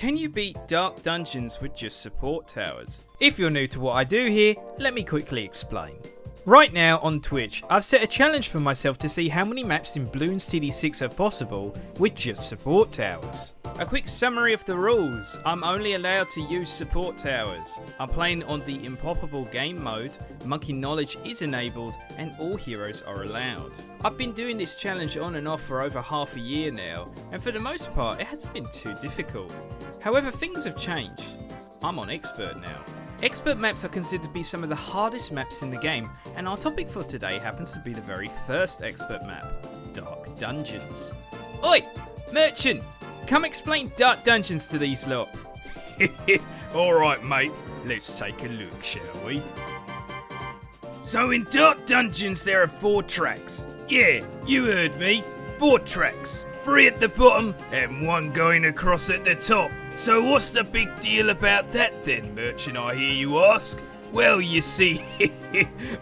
Can you beat dark dungeons with just support towers? If you're new to what I do here, let me quickly explain. Right now on Twitch, I've set a challenge for myself to see how many maps in Bloons TD6 are possible with just support towers. A quick summary of the rules: I'm only allowed to use support towers. I'm playing on the impoppable game mode, monkey knowledge is enabled, and all heroes are allowed. I've been doing this challenge on and off for over half a year now, and for the most part it hasn't been too difficult. However, things have changed. I'm on expert now. Expert maps are considered to be some of the hardest maps in the game, and our topic for today happens to be the very first expert map, Dark Dungeons. Oi, merchant! Come explain Dark Dungeons to these lot. Alright mate, let's take a look, shall we? So in Dark Dungeons there are 4 tracks. Yeah, you heard me, 4 tracks. 3 at the bottom and 1 going across at the top. So what's the big deal about that then, merchant, I hear you ask? Well, you see,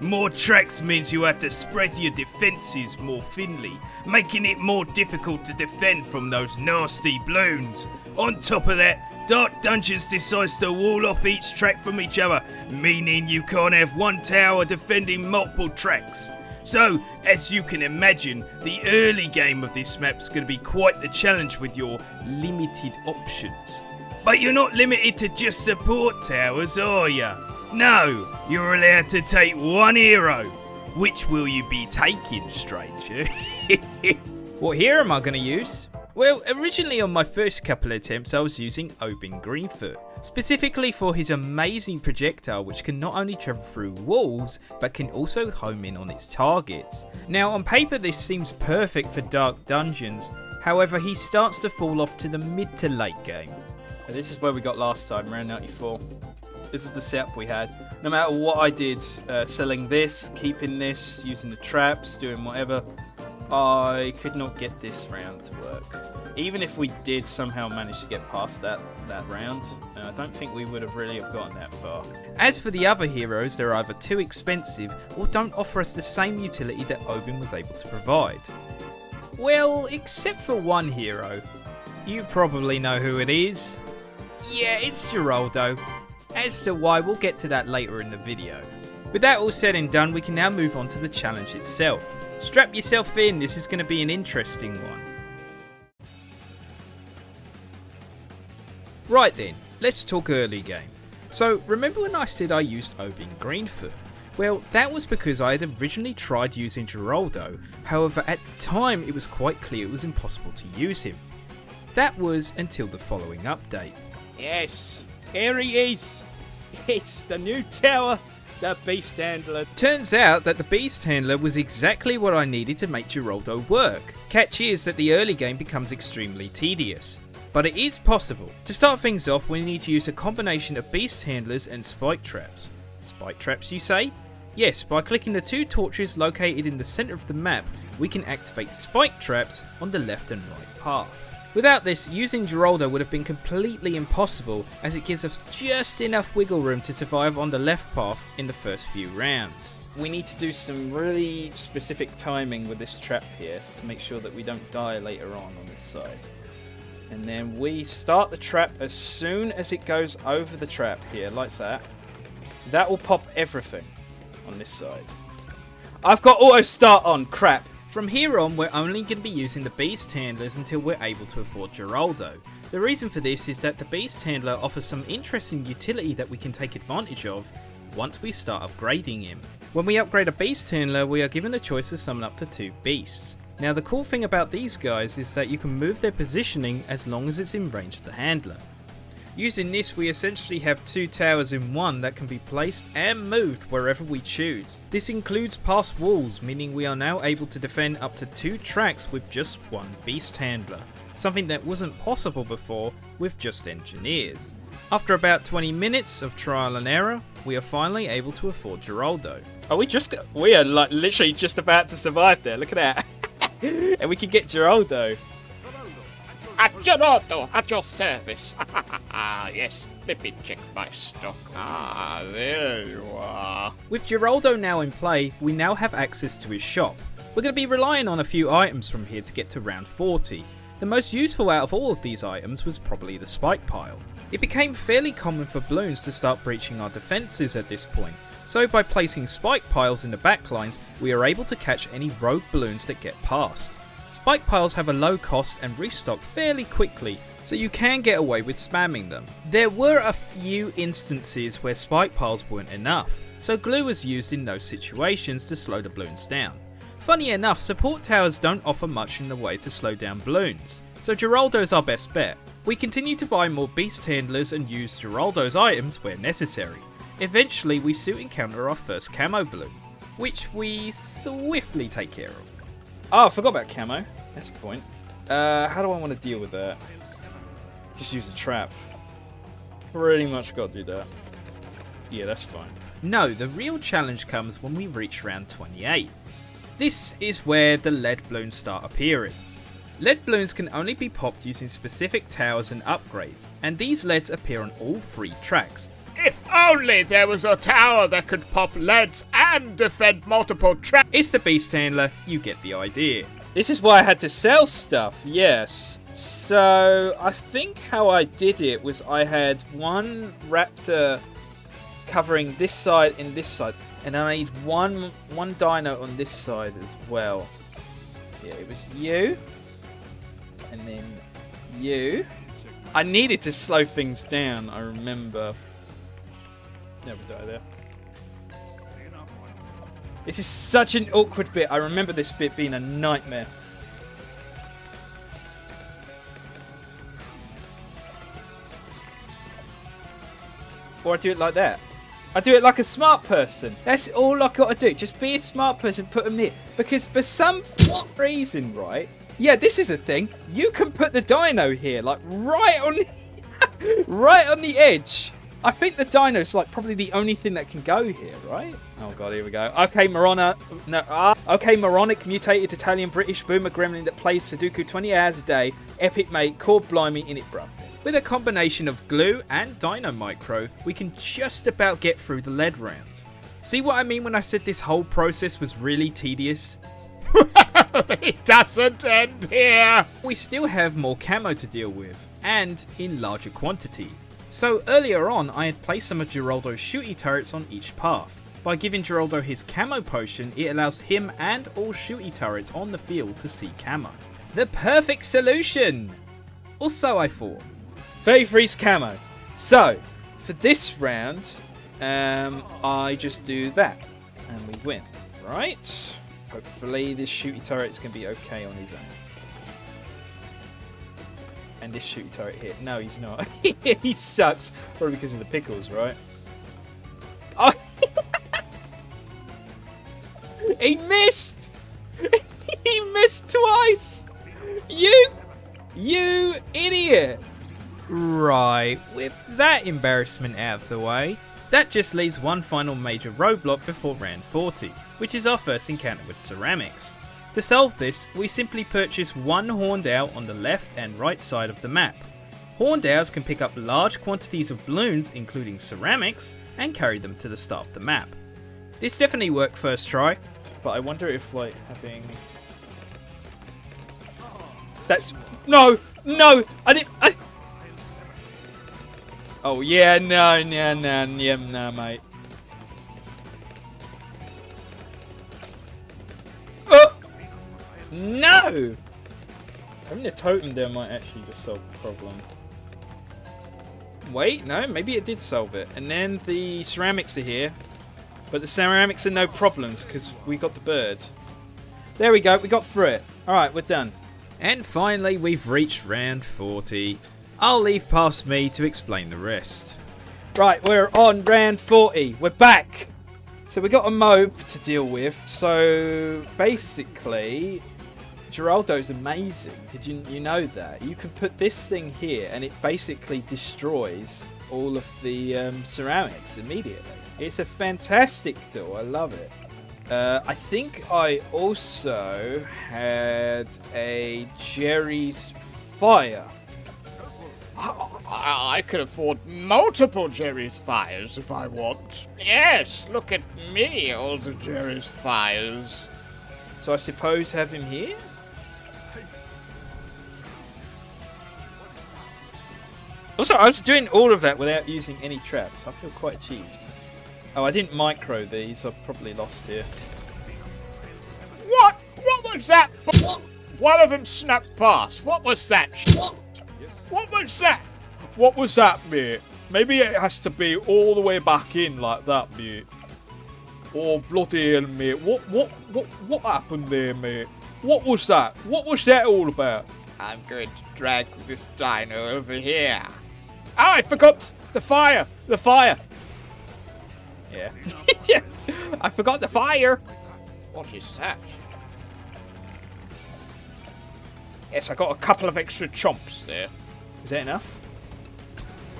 more tracks means you have to spread your defences more thinly, making it more difficult to defend from those nasty bloons. On top of that, Dark Dungeons decides to wall off each track from each other, meaning you can't have one tower defending multiple tracks. So, as you can imagine, the early game of this map's going to be quite the challenge with your limited options. But you're not limited to just support towers, are ya? No, you're allowed to take 1 hero. Which will you be taking, stranger? What hero am I going to use? Well, originally on my first couple of attempts I was using Obin Greenfoot, specifically for his amazing projectile which can not only travel through walls, but can also home in on its targets. Now on paper this seems perfect for Dark Dungeons, however he starts to fall off to the mid to late game. And this is where we got last time, round 94. This is the setup we had. No matter what I did, selling this, keeping this, using the traps, doing whatever, I could not get this round to work. Even if we did somehow manage to get past that round, I don't think we would have really have gotten that far. As for the other heroes, they're either too expensive or don't offer us the same utility that Obin was able to provide. Well, except for one hero. You probably know who it is. Yeah, it's Geraldo. As to why, we'll get to that later in the video. With that all said and done, we can now move on to the challenge itself. Strap yourself in, this is going to be an interesting one. Right then, let's talk early game. So, remember when I said I used Obin Greenfoot? Well, that was because I had originally tried using Geraldo, however at the time it was quite clear it was impossible to use him. That was until the following update. Yes, here he is! It's the new tower! The Beast Handler. Turns out that the Beast Handler was exactly what I needed to make Geraldo work. Catch is that the early game becomes extremely tedious. But it is possible. To start things off, we need to use a combination of Beast Handlers and Spike Traps. Spike Traps, you say? Yes, by clicking the 2 torches located in the centre of the map, we can activate Spike Traps on the left and right path. Without this, using Geraldo would have been completely impossible, as it gives us just enough wiggle room to survive on the left path in the first few rounds. We need to do some really specific timing with this trap here to make sure that we don't die later on this side. And then we start the trap as soon as it goes over the trap here, like that. That will pop everything on this side. I've got auto start on, crap. From here on, we're only going to be using the Beast Handlers until we're able to afford Geraldo. The reason for this is that the Beast Handler offers some interesting utility that we can take advantage of once we start upgrading him. When we upgrade a Beast Handler, we are given the choice to summon up to 2 beasts. Now the cool thing about these guys is that you can move their positioning as long as it's in range of the handler. Using this, we essentially have 2 towers in one that can be placed and moved wherever we choose. This includes past walls, meaning we are now able to defend up to 2 tracks with just 1 Beast Handler, something that wasn't possible before with just engineers. After about 20 minutes of trial and error, we are finally able to afford Geraldo. Oh, we are like literally just about to survive there, look at that. And we can get Geraldo. Geraldo, at your service. Yes, let me check my stock. There you are. With Geraldo now in play, we now have access to his shop. We're going to be relying on a few items from here to get to round 40. The most useful out of all of these items was probably the spike pile. It became fairly common for balloons to start breaching our defences at this point, so by placing spike piles in the backlines, we are able to catch any rogue balloons that get past. Spike piles have a low cost and restock fairly quickly, so you can get away with spamming them. There were a few instances where spike piles weren't enough, so glue was used in those situations to slow the balloons down. Funny enough, support towers don't offer much in the way to slow down balloons, so Geraldo's our best bet. We continue to buy more beast handlers and use Geraldo's items where necessary. Eventually we soon encounter our first camo balloon, which we swiftly take care of. Oh, I forgot about camo, that's the point. How do I want to deal with that? Just use a trap. Pretty much got to do that. Yeah, that's fine. No, the real challenge comes when we reach round 28. This is where the lead balloons start appearing. Lead balloons can only be popped using specific towers and upgrades, and these leads appear on all 3 tracks. If only there was a tower that could pop leads and defend multiple traps. It's the beast handler, you get the idea. This is why I had to sell stuff, yes. So I think how I did it was I had one raptor covering this side and this side, and I need one dino on this side as well. So yeah, it was you, and then you. I needed to slow things down, I remember. Never die there. This is such an awkward bit. I remember this bit being a nightmare. Or I do it like that. I do it like a smart person. That's all I gotta do. Just be a smart person, put them near. Because for some reason, right? Yeah, this is a thing. You can put the dino here, like right on the edge. I think the dino's like probably the only thing that can go here, right? Oh god, here we go. Okay, okay, moronic mutated Italian British boomer gremlin that plays Sudoku 20 hours a day. Epic mate, core blimey in it, bruv. With a combination of glue and dino micro, we can just about get through the lead rounds. See what I mean when I said this whole process was really tedious? It doesn't end here. We still have more camo to deal with, and in larger quantities. So earlier on, I had placed some of Geraldo's shooty turrets on each path. By giving Geraldo his camo potion, it allows him and all shooty turrets on the field to see camo. The perfect solution! Or so I thought. 33's camo. So, for this round, I just do that, and we win, right? Hopefully this shooty turret's going to be okay on his own. And this shooty turret here. No, he's not. He sucks. Probably because of the pickles, right? Oh! He missed! He missed twice! You idiot! Right, with that embarrassment out of the way, that just leaves one final major roadblock before round 40, which is our first encounter with ceramics. To solve this, we simply purchase one horned owl on the left and right side of the map. Horned owls can pick up large quantities of balloons, including ceramics, and carry them to the start of the map. This definitely worked first try, but I wonder if like having... That's... No! Oh yeah, no, mate. No! Having a totem there might actually just solve the problem. Wait, no, maybe it did solve it. And then the ceramics are here. But the ceramics are no problems because we got the bird. There we go, we got through it. Alright, we're done. And finally, we've reached round 40. I'll leave past me to explain the rest. Right, we're on round 40. We're back! So we got a mob to deal with. So basically, Geraldo's amazing. Did you know that? You can put this thing here and it basically destroys all of the ceramics immediately. It's a fantastic tool. I love it. I think I also had a Jerry's Fire. I can afford multiple Jerry's Fires if I want. Yes, look at me, all the Jerry's Fires. So I suppose have him here? Also, I was doing all of that without using any traps. I feel quite achieved. Oh, I didn't micro these. I've probably lost here. What? What was that? One of them snapped past. What was that? What was that? What was that, mate? Maybe it has to be all the way back in like that, mate. Oh, bloody hell, mate. What happened there, mate? What was that? What was that all about? I'm going to drag this dino over here. Ah, I forgot the fire. The fire. Yeah. Yes. I forgot the fire. What is that? Yes, I got a couple of extra chomps there. Is that enough?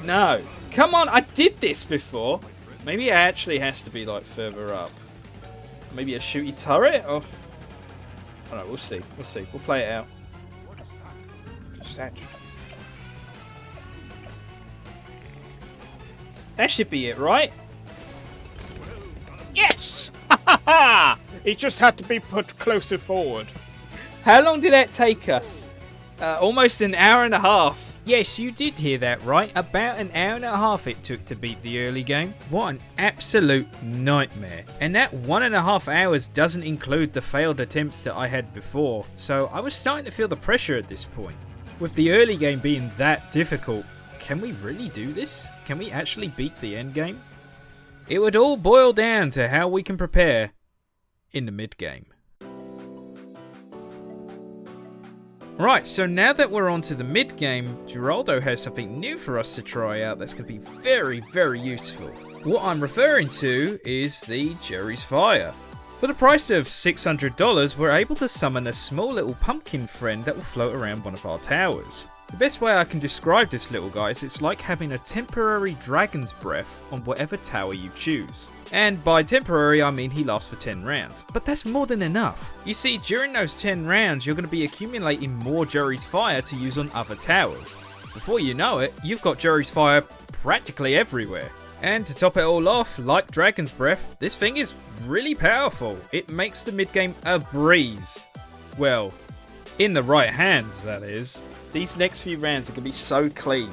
No. Come on, I did this before. Maybe it actually has to be like further up. Maybe a shooty turret? Or... I don't know, we'll see. We'll see. We'll play it out. What's that? That should be it, right? Yes! Ha ha ha! It just had to be put closer forward. How long did that take us? Almost an hour and a half. Yes, you did hear that right. About an hour and a half it took to beat the early game. What an absolute nightmare. And that 1.5 hours doesn't include the failed attempts that I had before. So I was starting to feel the pressure at this point. With the early game being that difficult, can we really do this? Can we actually beat the end game? It would all boil down to how we can prepare in the mid game. Right, so now that we're on to the mid game, Geraldo has something new for us to try out that's going to be very, very useful. What I'm referring to is the Jerry's Fire. For the price of $600, we're able to summon a small little pumpkin friend that will float around one of our towers. The best way I can describe this little guy is it's like having a temporary dragon's breath on whatever tower you choose. And by temporary I mean he lasts for 10 rounds, but that's more than enough. You see, during those 10 rounds you're going to be accumulating more Jerry's Fire to use on other towers. Before you know it, you've got Jerry's Fire practically everywhere. And to top it all off, like Dragon's Breath, this thing is really powerful. It makes the mid game a breeze. Well, in the right hands, that is. These next few rounds are going to be so clean.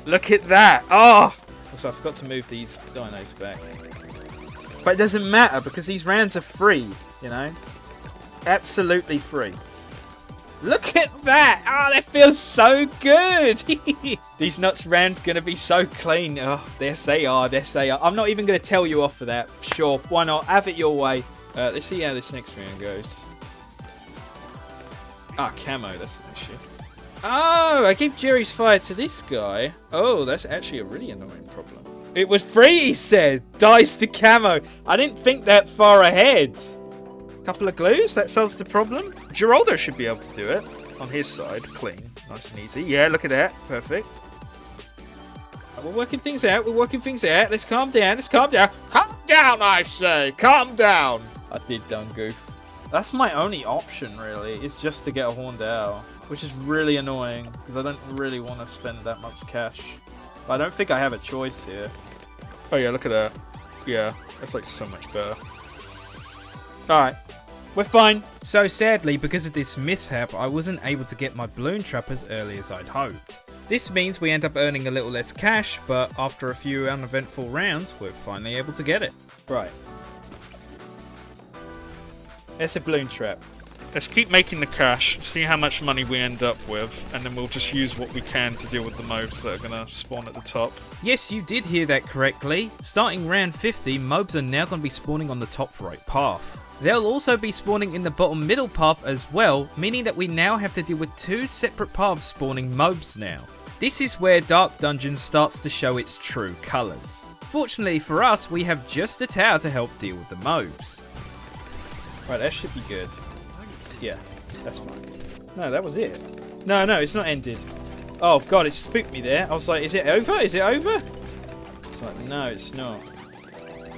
Look at that. Oh! Also, I forgot to move these dinos back. But it doesn't matter because these rounds are free, you know? Absolutely free. Look at that! Oh, that feels so good! These nuts rounds going to be so clean. Oh, yes they are, yes they are. I'm not even going to tell you off for that. Sure, why not? Have it your way. Let's see how this next round goes. Ah, camo, that's an issue. Oh, I gave Jerry's Fire to this guy. Oh, that's actually a really annoying problem. It was free, he said. Dice to camo. I didn't think that far ahead. Couple of glues, that solves the problem. Geraldo should be able to do it. On his side, clean, nice and easy. Yeah, look at that, perfect. We're working things out, we're working things out. Let's calm down, let's calm down. Calm down, I say, calm down. I did dumb goof. That's my only option, really, is just to get a Horned Owl, which is really annoying, because I don't really want to spend that much cash. But I don't think I have a choice here. Oh yeah, look at that. Yeah, that's like so much better. Alright, we're fine. So sadly, because of this mishap, I wasn't able to get my balloon trap as early as I'd hoped. This means we end up earning a little less cash, but after a few uneventful rounds, we're finally able to get it. Right. That's a balloon trap. Let's keep making the cash, see how much money we end up with, and then we'll just use what we can to deal with the mobs that are going to spawn at the top. Yes, you did hear that correctly. Starting round 50, mobs are now going to be spawning on the top right path. They'll also be spawning in the bottom middle path as well, meaning that we now have to deal with 2 separate paths spawning mobs now. This is where Dark Dungeon starts to show its true colours. Fortunately for us, we have just a tower to help deal with the mobs. Right, that should be good. Yeah, that's fine. No, that was it. No, it's not ended. Oh god, it spooked me there. I was like, is it over? Is it over? It's like, no, it's not.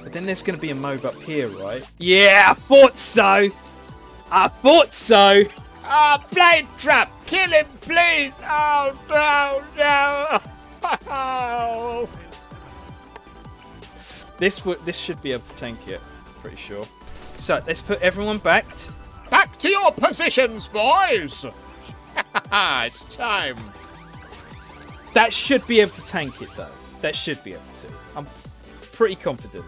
But then there's going to be a mob up here, right? Yeah, I thought so! I thought so! Oh, blade trap! Kill him, please! Oh, no, no! Oh. This should be able to tank it, pretty sure. So, let's put everyone back. Back to your positions, boys! It's time. That should be able to tank it though. That should be able to. I'm pretty confident.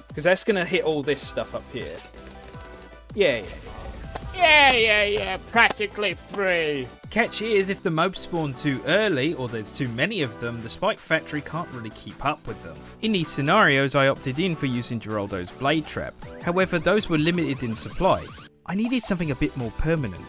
Because that's going to hit all this stuff up here. Yeah. Practically free. Catch is if the mobs spawn too early or there's too many of them, the Spike Factory can't really keep up with them. In these scenarios, I opted in for using Geraldo's Blade Trap. However, those were limited in supply. I needed something a bit more permanent.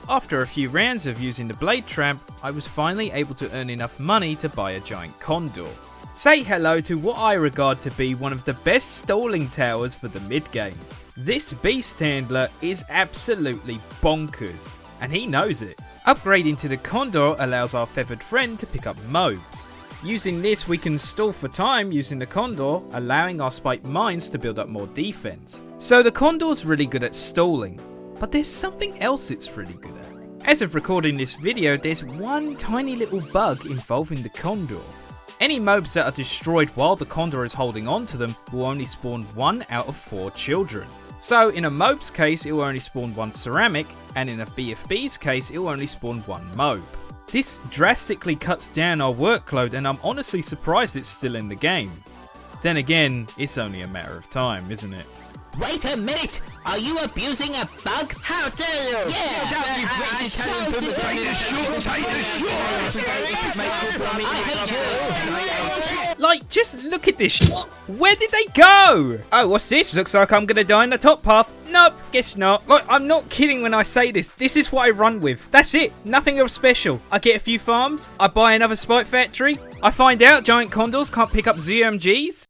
After a few rounds of using the Blade Trap, I was finally able to earn enough money to buy a giant condor. Say hello to what I regard to be one of the best stalling towers for the mid-game. This beast handler is absolutely bonkers, and he knows it. Upgrading to the condor allows our feathered friend to pick up mobs. Using this, we can stall for time using the condor, allowing our spiked mines to build up more defense. So the condor's really good at stalling, but there's something else it's really good at. As of recording this video, there's one tiny little bug involving the condor. Any mobs that are destroyed while the condor is holding on to them will only spawn 1 out of 4 children. So in a mob's case, it will only spawn 1 ceramic, and in a BFB's case, it will only spawn 1 mob. This drastically cuts down our workload, and I'm honestly surprised it's still in the game. Then again, it's only a matter of time, isn't it? Wait a minute! Are you abusing a bug? How dare you! Yeah! Like, just look at this Where did they go? Oh, what's this? Looks like I'm gonna die in the top path. Nope, guess not. Like, I'm not kidding when I say this. This is what I run with. That's it. Nothing else special. I get a few farms. I buy another Spike Factory. I find out giant condors can't pick up ZOMGs.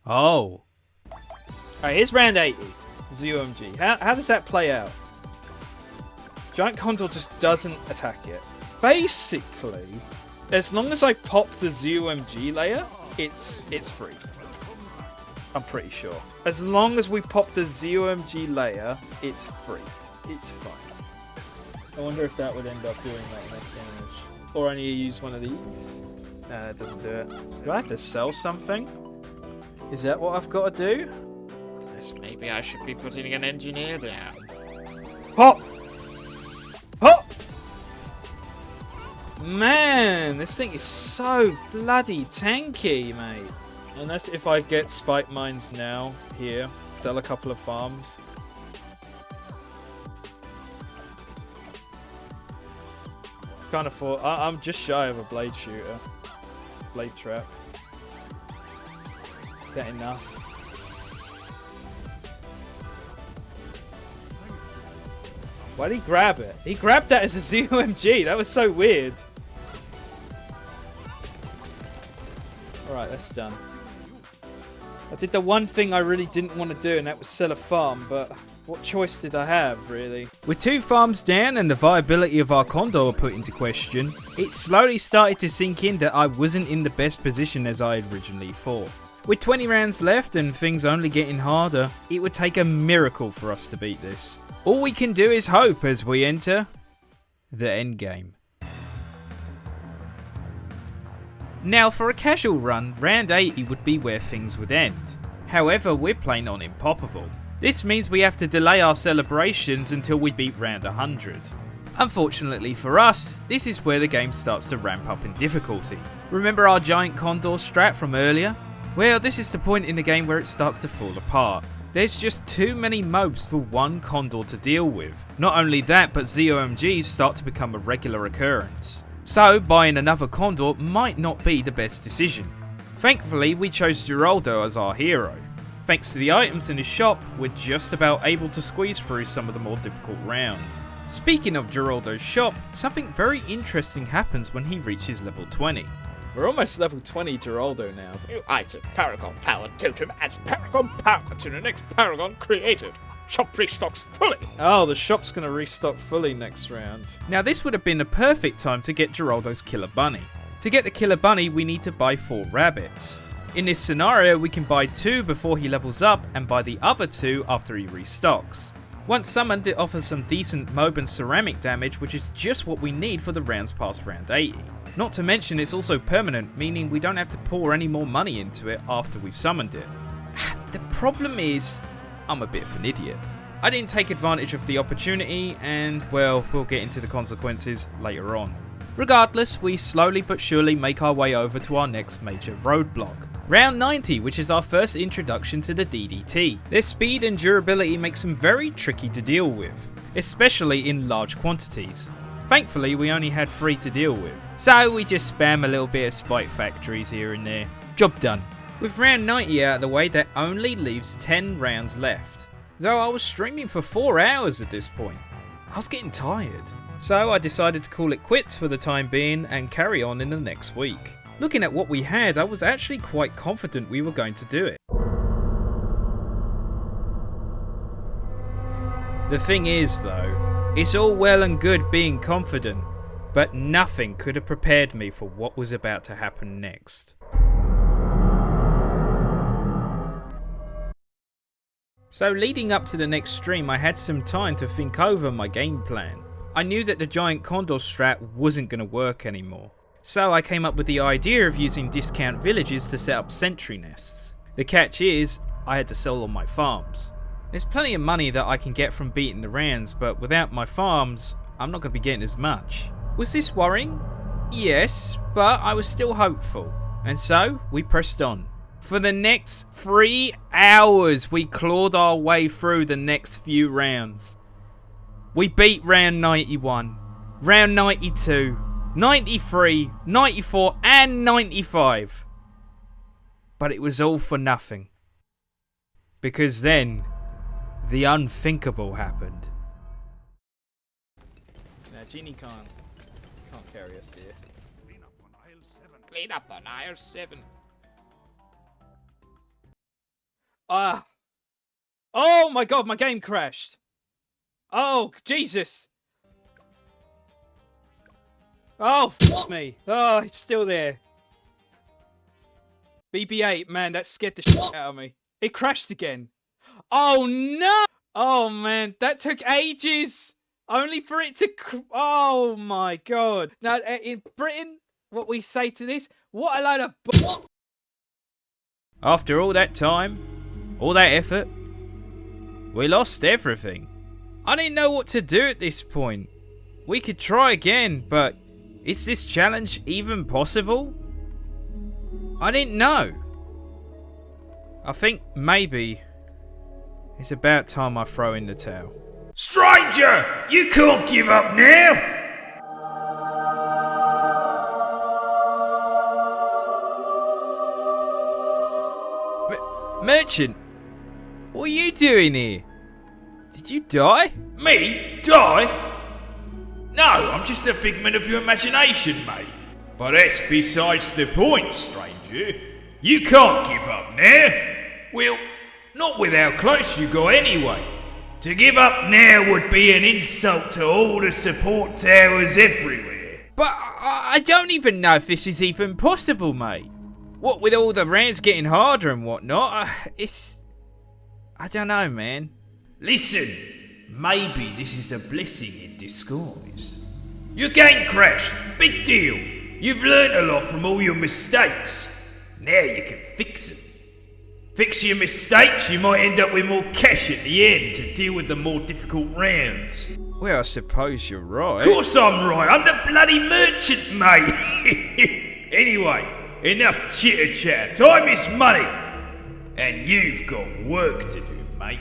Oh. Alright, here's round 80. ZOMG. How does that play out? Giant condor just doesn't attack it. Basically, as long as I pop the ZOMG layer, it's free. I'm pretty sure. As long as we pop the ZOMG layer, it's free. It's fine. I wonder if that would end up doing that much damage. Or I need to use one of these. Nah, that doesn't do it. Do I have to sell something? Is that what I've got to do? Yes, maybe I should be putting an engineer down. Pop! Pop! Man, this thing is so bloody tanky, mate. Unless if I get spike mines now, here, sell a couple of farms. Can't afford. I'm just shy of a blade shooter. Blade trap. Is that enough? Why did he grab it? He grabbed that as a ZOMG. That was so weird. Alright, that's done. I did the one thing I really didn't want to do, and that was sell a farm, but what choice did I have, really? With 2 farms down and the viability of our condor put into question, it slowly started to sink in that I wasn't in the best position as I had originally thought. With 20 rounds left and things only getting harder, it would take a miracle for us to beat this. All we can do is hope as we enter the endgame. Now for a casual run, round 80 would be where things would end. However, we're playing on Impossible. This means we have to delay our celebrations until we beat round 100. Unfortunately for us, this is where the game starts to ramp up in difficulty. Remember our giant condor strat from earlier? Well, this is the point in the game where it starts to fall apart. There's just too many mobs for one condor to deal with. Not only that, but ZOMGs start to become a regular occurrence. So, buying another condor might not be the best decision. Thankfully, we chose Geraldo as our hero. Thanks to the items in his shop, we're just about able to squeeze through some of the more difficult rounds. Speaking of Geraldo's shop, something very interesting happens when he reaches level 20. We're almost level 20 Geraldo now. New item, Paragon Power Totem adds Paragon Power to the next Paragon created. Shop restocks fully. Oh, the shop's going to restock fully next round. Now this would have been the perfect time to get Geraldo's Killer Bunny. To get the Killer Bunny, we need to buy 4 rabbits. In this scenario, we can buy 2 before he levels up and buy the other 2 after he restocks. Once summoned, it offers some decent mob and ceramic damage, which is just what we need for the rounds past round 80. Not to mention it's also permanent, meaning we don't have to pour any more money into it after we've summoned it. The problem is, I'm a bit of an idiot. I didn't take advantage of the opportunity and, well, we'll get into the consequences later on. Regardless, we slowly but surely make our way over to our next major roadblock. Round 90, which is our first introduction to the DDT. Their speed and durability makes them very tricky to deal with, especially in large quantities. Thankfully, we only had 3 to deal with, so we just spam a little bit of spike factories here and there. Job done. With round 90 out of the way, that only leaves 10 rounds left. Though I was streaming for 4 hours at this point, I was getting tired. So I decided to call it quits for the time being and carry on in the next week. Looking at what we had, I was actually quite confident we were going to do it. The thing is though, it's all well and good being confident, but nothing could have prepared me for what was about to happen next. So leading up to the next stream, I had some time to think over my game plan. I knew that the giant condor strat wasn't going to work anymore. So I came up with the idea of using discount villages to set up sentry nests. The catch is, I had to sell all my farms. There's plenty of money that I can get from beating the rounds, but without my farms, I'm not going to be getting as much. Was this worrying? Yes, but I was still hopeful. And so, we pressed on. For the next 3 hours, we clawed our way through the next few rounds. We beat round 91, round 92, 93, 94 and 95. But it was all for nothing. Because then, the unthinkable happened. Now Genie can't carry us here. Clean up on aisle 7. Oh my god, my game crashed. Oh, Jesus. Oh, f me. Oh, it's still there. BB-8, man, that scared the shit out of me. It crashed again. Oh, no. Oh, man, that took ages. Only for it to... Oh, my God. Now, in Britain, what we say to this, what a load of... After all that time, all that effort, we lost everything. I didn't know what to do at this point. We could try again, but is this challenge even possible? I didn't know. I think maybe it's about time I throw in the towel. Stranger, you can't give up now! Merchant, what are you doing here? Did you die? Me? Die? No, I'm just a figment of your imagination, mate. But that's besides the point, stranger. You can't give up now. Well, not with how close you got anyway. To give up now would be an insult to all the support towers everywhere. But I don't even know if this is even possible, mate. What with all the rounds getting harder and whatnot, I don't know, man. Listen, maybe this is a blessing in disguise. Your game crashed, big deal. You've learnt a lot from all your mistakes. Now you can fix them. Fix your mistakes, you might end up with more cash at the end to deal with the more difficult rounds. Well, I suppose you're right. Of course I'm right, I'm the bloody merchant, mate. Anyway, enough chitter chatter, time is money. And you've got work to do, mate.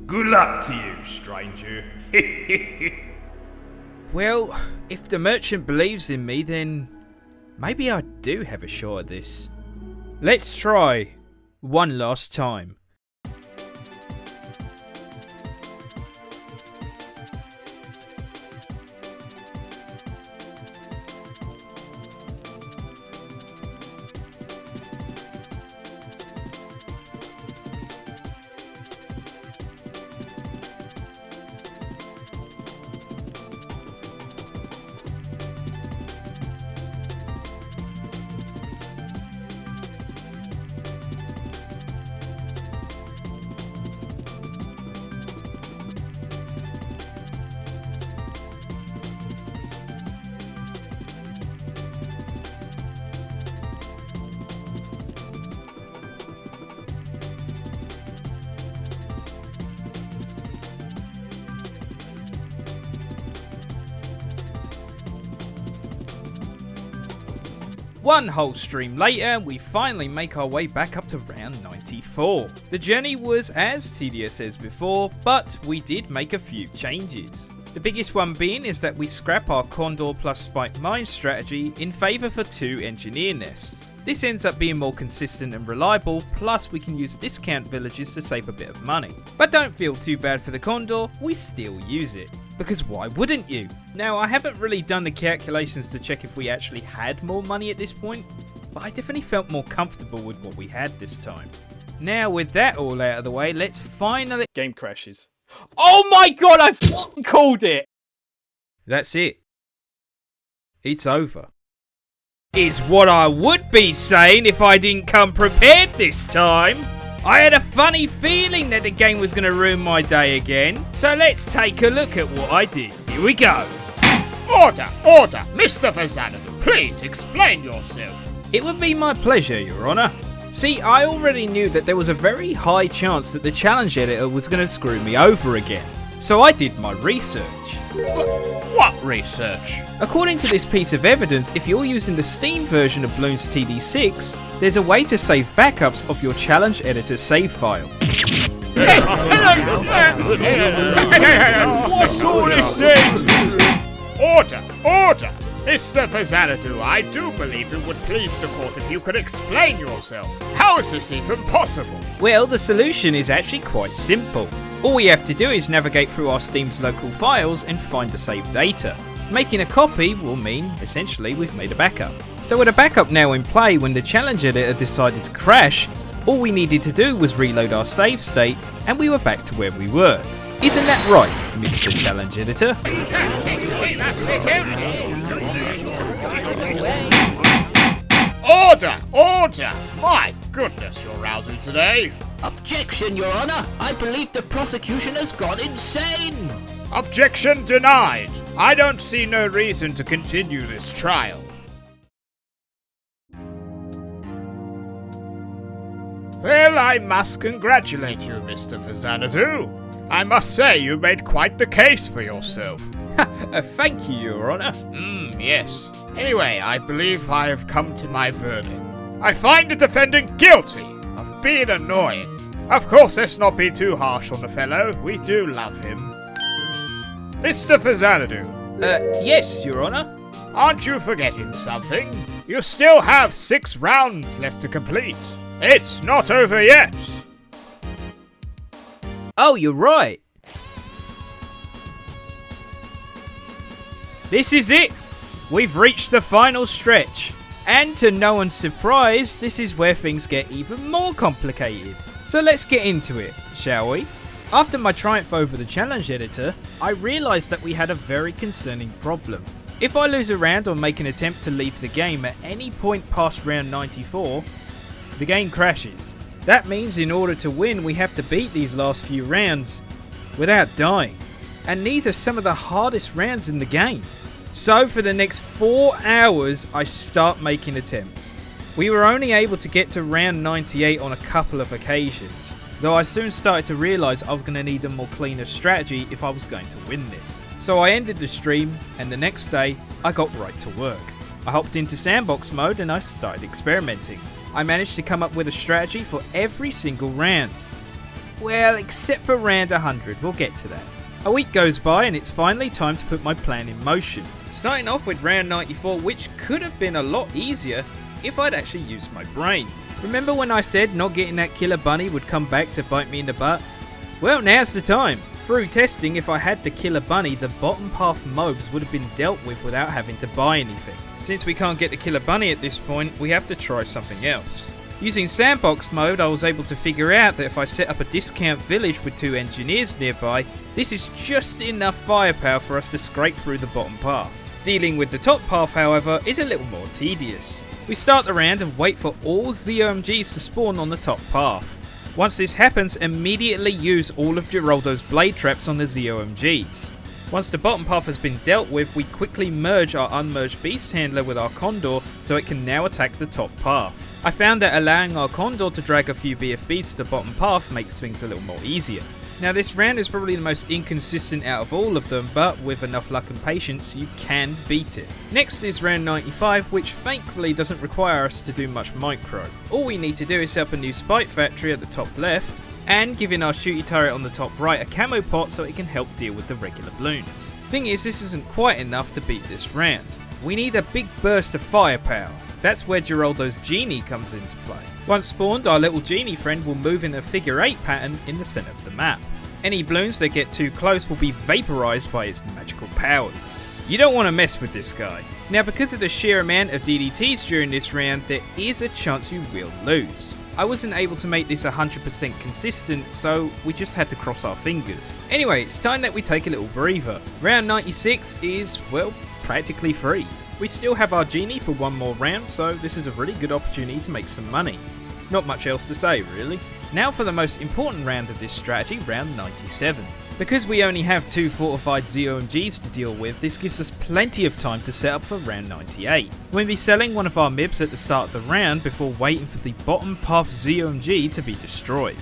Good luck to you, stranger. Well, if the merchant believes in me, then maybe I do have a shot at this. Let's try one last time. One whole stream later, we finally make our way back up to round 94. The journey was as tedious as before, but we did make a few changes. The biggest one being is that we scrap our Condor plus Spike Mine strategy in favour for 2 engineer nests. This ends up being more consistent and reliable, plus we can use discount villages to save a bit of money. But don't feel too bad for the Condor, we still use it. Because why wouldn't you? Now, I haven't really done the calculations to check if we actually had more money at this point, but I definitely felt more comfortable with what we had this time. Now, with that all out of the way, let's finally... Game crashes. Oh my god, I f***ing called it! That's it. It's over. Is what I would be saying if I didn't come prepared this time. I had a funny feeling that the game was going to ruin my day again, so let's take a look at what I did. Here we go. Order! Order! Mr. Fazanadu, please explain yourself. It would be my pleasure, Your Honour. See, I already knew that there was a very high chance that the challenge editor was going to screw me over again, so I did my research. What research? According to this piece of evidence, if you're using the Steam version of Bloons TD6, there's a way to save backups of your challenge editor save file. What's all this thing? Order! Order! Mr. Fazanadu, I do believe it would please the court if you could explain yourself. How is this even possible? Well, the solution is actually quite simple. All we have to do is navigate through our Steam's local files and find the saved data. Making a copy will mean, essentially, we've made a backup. So with a backup now in play, when the challenge editor decided to crash, all we needed to do was reload our save state and we were back to where we were. Isn't that right, Mr. Challenge Editor? Order! Order! My goodness, you're rowdy today. Objection, Your Honor. I believe the prosecution has gone insane. Objection denied. I don't see no reason to continue this trial. Well, I must congratulate you, Mr. Fazanadu. I must say you made quite the case for yourself. Thank you, Your Honour. Yes. Anyway, I believe I have come to my verdict. I find the defendant guilty of being annoying. Of course, let's not be too harsh on the fellow. We do love him. Mr. Fazanadu. Yes, Your Honour. Aren't you forgetting something? You still have 6 rounds left to complete. It's not over yet. Oh, you're right. This is it. We've reached the final stretch. And to no one's surprise, this is where things get even more complicated. So let's get into it, shall we? After my triumph over the challenge editor, I realised that we had a very concerning problem. If I lose a round or make an attempt to leave the game at any point past round 94, the game crashes. That means in order to win, we have to beat these last few rounds without dying. And these are some of the hardest rounds in the game. So for the next 4 hours, I start making attempts. We were only able to get to round 98 on a couple of occasions, though I soon started to realise I was going to need a more cleaner strategy if I was going to win this. So I ended the stream, and the next day, I got right to work. I hopped into sandbox mode and I started experimenting. I managed to come up with a strategy for every single round. Well, except for round 100, we'll get to that. A week goes by and it's finally time to put my plan in motion. Starting off with round 94, which could have been a lot easier if I'd actually used my brain. Remember when I said not getting that killer bunny would come back to bite me in the butt? Well, now's the time. Through testing, if I had the killer bunny, the bottom path mobs would have been dealt with without having to buy anything. Since we can't get the killer bunny at this point, we have to try something else. Using sandbox mode, I was able to figure out that if I set up a discount village with 2 engineers nearby, this is just enough firepower for us to scrape through the bottom path. Dealing with the top path, however, is a little more tedious. We start the round and wait for all ZOMGs to spawn on the top path. Once this happens, immediately use all of Geraldo's blade traps on the ZOMGs. Once the bottom path has been dealt with, we quickly merge our unmerged beast handler with our condor so it can now attack the top path. I found that allowing our condor to drag a few BFBs to the bottom path makes things a little more easier. Now this round is probably the most inconsistent out of all of them, but with enough luck and patience you can beat it. Next is round 95, which thankfully doesn't require us to do much micro. All we need to do is set up a new spike factory at the top left, and giving our shooty turret on the top right a camo pot so it can help deal with the regular balloons. Thing is, this isn't quite enough to beat this round. We need a big burst of firepower. That's where Geraldo's genie comes into play. Once spawned, our little genie friend will move in a figure 8 pattern in the centre of the map. Any balloons that get too close will be vaporised by its magical powers. You don't want to mess with this guy. Now because of the sheer amount of DDTs during this round, there is a chance you will lose. I wasn't able to make this 100% consistent, so we just had to cross our fingers. Anyway, it's time that we take a little breather. Round 96 is, well, practically free. We still have our genie for one more round, so this is a really good opportunity to make some money. Not much else to say, really. Now for the most important round of this strategy, round 97. Because we only have 2 fortified ZOMGs to deal with, this gives us plenty of time to set up for round 98. We'll be selling one of our MIBs at the start of the round before waiting for the bottom path ZOMG to be destroyed.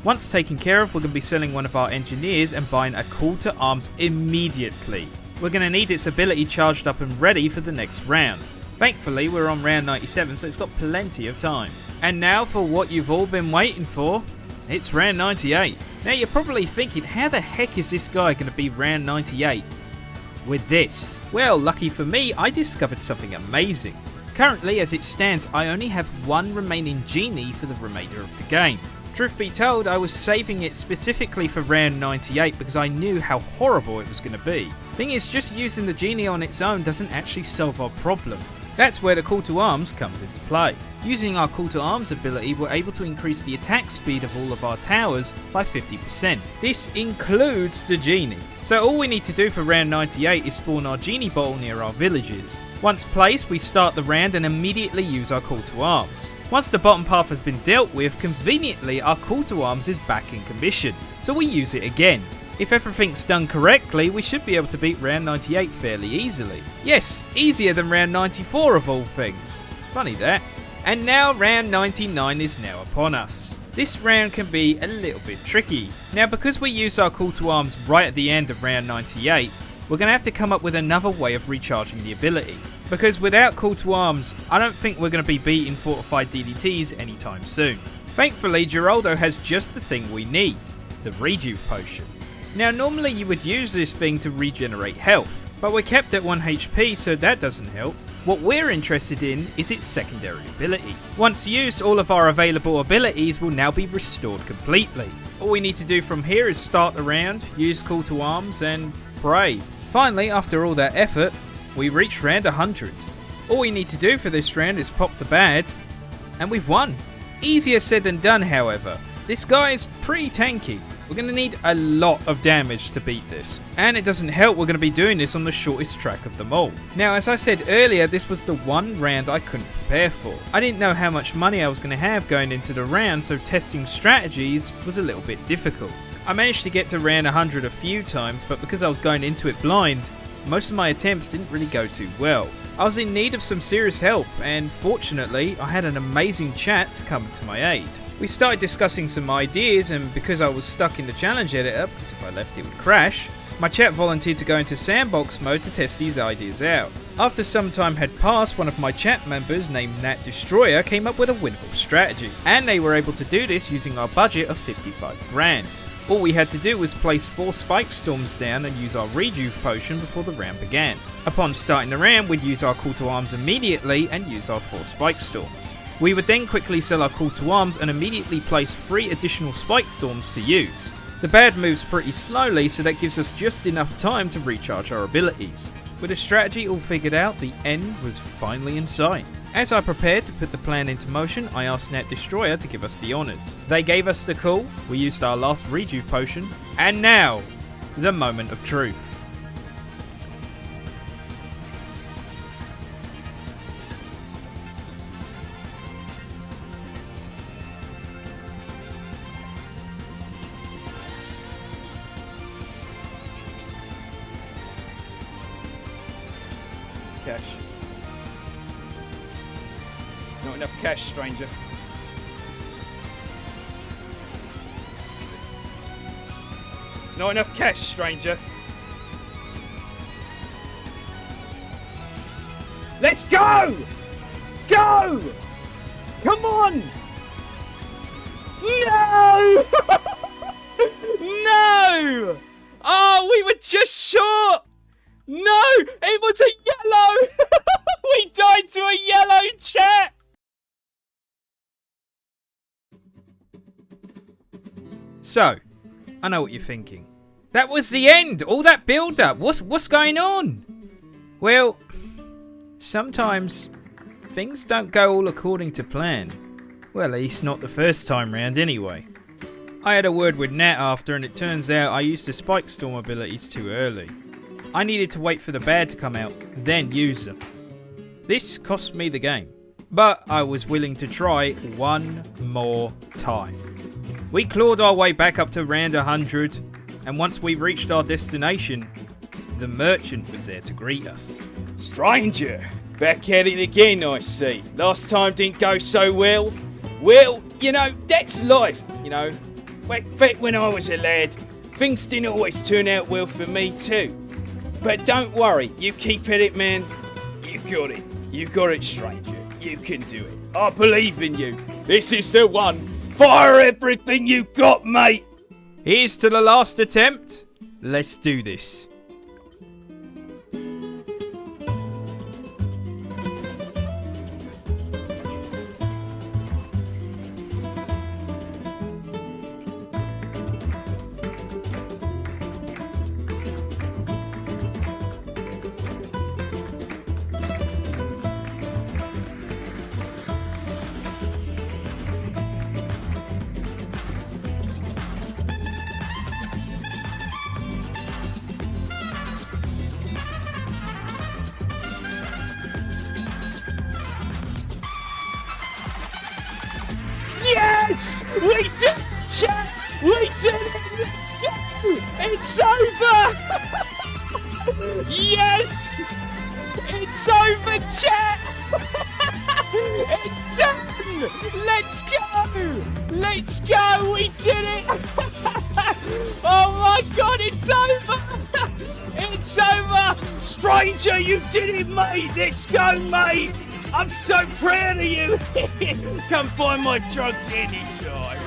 Once taken care of, we're going to be selling one of our engineers and buying a call to arms immediately. We're going to need its ability charged up and ready for the next round. Thankfully, we're on round 97, so it's got plenty of time. And now for what you've all been waiting for, it's round 98. Now you're probably thinking, how the heck is this guy going to be round 98 with this? Well, lucky for me, I discovered something amazing. Currently, as it stands, I only have one remaining genie for the remainder of the game. Truth be told, I was saving it specifically for round 98 because I knew how horrible it was going to be. Thing is, just using the genie on its own doesn't actually solve our problem. That's where the call to arms comes into play. Using our call to arms ability, we're able to increase the attack speed of all of our towers by 50%. This includes the genie. So all we need to do for round 98 is spawn our genie bottle near our villages. Once placed, we start the round and immediately use our call to arms. Once the bottom path has been dealt with, conveniently our call to arms is back in commission, so we use it again. If everything's done correctly, we should be able to beat round 98 fairly easily. Yes, easier than round 94 of all things. Funny that. And now round 99 is now upon us. This round can be a little bit tricky. Now because we use our call to arms right at the end of round 98, we're going to have to come up with another way of recharging the ability. Because without call to arms, I don't think we're going to be beating fortified DDTs anytime soon. Thankfully, Geraldo has just the thing we need, the Rejuve Potion. Now normally you would use this thing to regenerate health, but we're kept at 1 HP so that doesn't help. What we're interested in is its secondary ability. Once used, all of our available abilities will now be restored completely. All we need to do from here is start the round, use call to arms and pray. Finally, after all that effort, we reach round 100. All we need to do for this round is pop the bad, and we've won. Easier said than done, however. This guy is pretty tanky. We're going to need a lot of damage to beat this. And it doesn't help we're going to be doing this on the shortest track of them all. Now, as I said earlier, this was the one round I couldn't prepare for. I didn't know how much money I was going to have going into the round, so testing strategies was a little bit difficult. I managed to get to round 100 a few times, but because I was going into it blind, most of my attempts didn't really go too well. I was in need of some serious help, and fortunately, I had an amazing chat to come to my aid. We started discussing some ideas, and because I was stuck in the challenge editor, because if I left it would crash, my chat volunteered to go into sandbox mode to test these ideas out. After some time had passed, one of my chat members named Nat Destroyer came up with a winnable strategy, and they were able to do this using our budget of 55 grand. All we had to do was place 4 spike storms down and use our Rejuve Potion before the round began. Upon starting the round, we'd use our call to arms immediately and use our 4 spike storms. We would then quickly sell our call to arms and immediately place 3 additional spike storms to use. The bad moves pretty slowly, so that gives us just enough time to recharge our abilities. With a strategy all figured out, the end was finally in sight. As I prepared to put the plan into motion, I asked Nat Destroyer to give us the honours. They gave us the call, we used our last Rejuve Potion, and now, the moment of truth. Cash. It's not enough cash, stranger. not enough cash, stranger. Let's go! Go! Come on! No! No! Oh, we were just short! No! It was a yellow! We died to a yellow, chat! So, I know what you're thinking. That was the end! All that build-up! What's going on? Well, sometimes things don't go all according to plan. Well, at least not the first time round anyway. I had a word with Nat after, and it turns out I used the Spike Storm abilities too early. I needed to wait for the bad to come out, then use them. This cost me the game, but I was willing to try one more time. We clawed our way back up to round 100, and once we reached our destination, the merchant was there to greet us. Stranger, back at it again, I see. Last time didn't go so well. Well, you know, that's life, you know. Back when I was a lad, things didn't always turn out well for me too. But don't worry, you keep at it, man. You got it. You got it, stranger. You can do it. I believe in you. This is the one. Fire everything you got, mate. Here's to the last attempt. Let's do this. Yes! We did it, chat! We did it! Let's go! It's over! Yes! It's over, chat! It's done! Let's go! Let's go! We did it! Oh my god, it's over! It's over! Stranger, you did it, mate! Let's go, mate! I'm so proud of you! Come find my drugs anytime.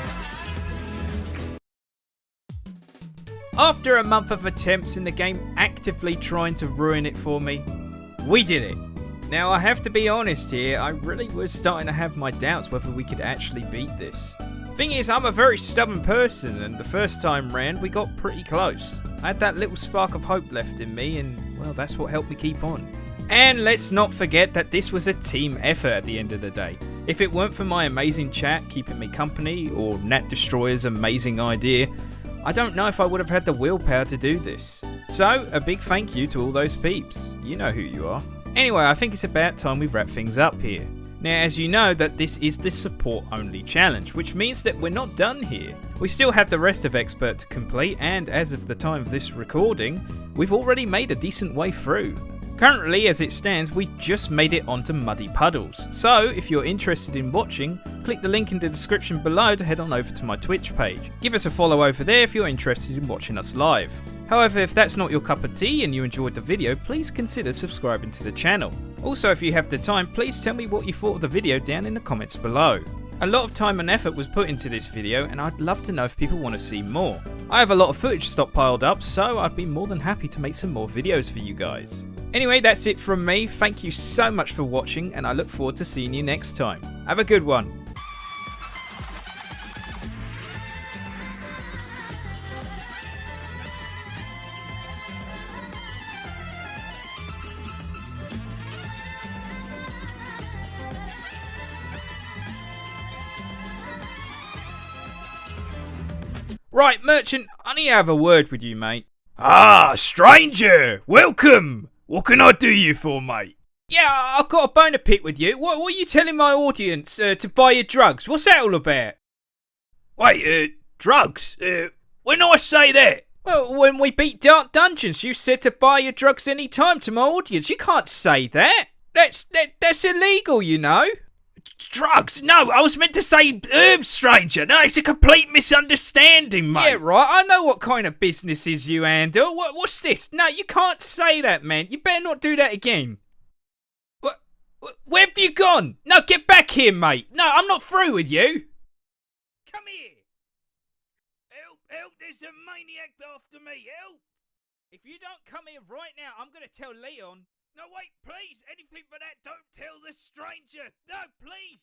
After a month of attempts in the game actively trying to ruin it for me, we did it. Now I have to be honest here, I really was starting to have my doubts whether we could actually beat this. Thing is, I'm a very stubborn person, and the first time round we got pretty close. I had that little spark of hope left in me, and well, that's what helped me keep on. And let's not forget that this was a team effort at the end of the day. If it weren't for my amazing chat keeping me company, or Nat Destroyer's amazing idea, I don't know if I would have had the willpower to do this. So, a big thank you to all those peeps. You know who you are. Anyway, I think it's about time we wrap things up here. Now, as you know, that this is the support only challenge, which means that we're not done here. We still have the rest of Expert to complete, and as of the time of this recording, we've already made a decent way through. Currently, as it stands, we just made it onto Muddy Puddles. So, if you're interested in watching, click the link in the description below to head on over to my Twitch page. Give us a follow over there if you're interested in watching us live. However, if that's not your cup of tea and you enjoyed the video, please consider subscribing to the channel. Also, if you have the time, please tell me what you thought of the video down in the comments below. A lot of time and effort was put into this video, and I'd love to know if people want to see more. I have a lot of footage stockpiled up, so I'd be more than happy to make some more videos for you guys. Anyway, that's it from me. Thank you so much for watching, and I look forward to seeing you next time. Have a good one. Right, Merchant, I need to have a word with you, mate. Ah, stranger! Welcome! What can I do you for, mate? Yeah, I've got a bone to pick with you. What are you telling my audience to buy your drugs? What's that all about? Wait, drugs? When I say that? Well, when we beat Dark Dungeons, you said to buy your drugs any time to my audience. You can't say that. That's illegal, you know. drugs. No, I was meant to say herbs, stranger. No, it's a complete misunderstanding, mate. Yeah, right. I know what kind of businesses you handle. What's this? No, you can't say that, man. You better not do that again. Where have you gone? No, get back here, mate. No, I'm not through with you. Come here. Help, there's a maniac after me. Help. If you don't come here right now, I'm going to tell Leon. No, wait, please. Anything but that. Don't tell the stranger. No, please.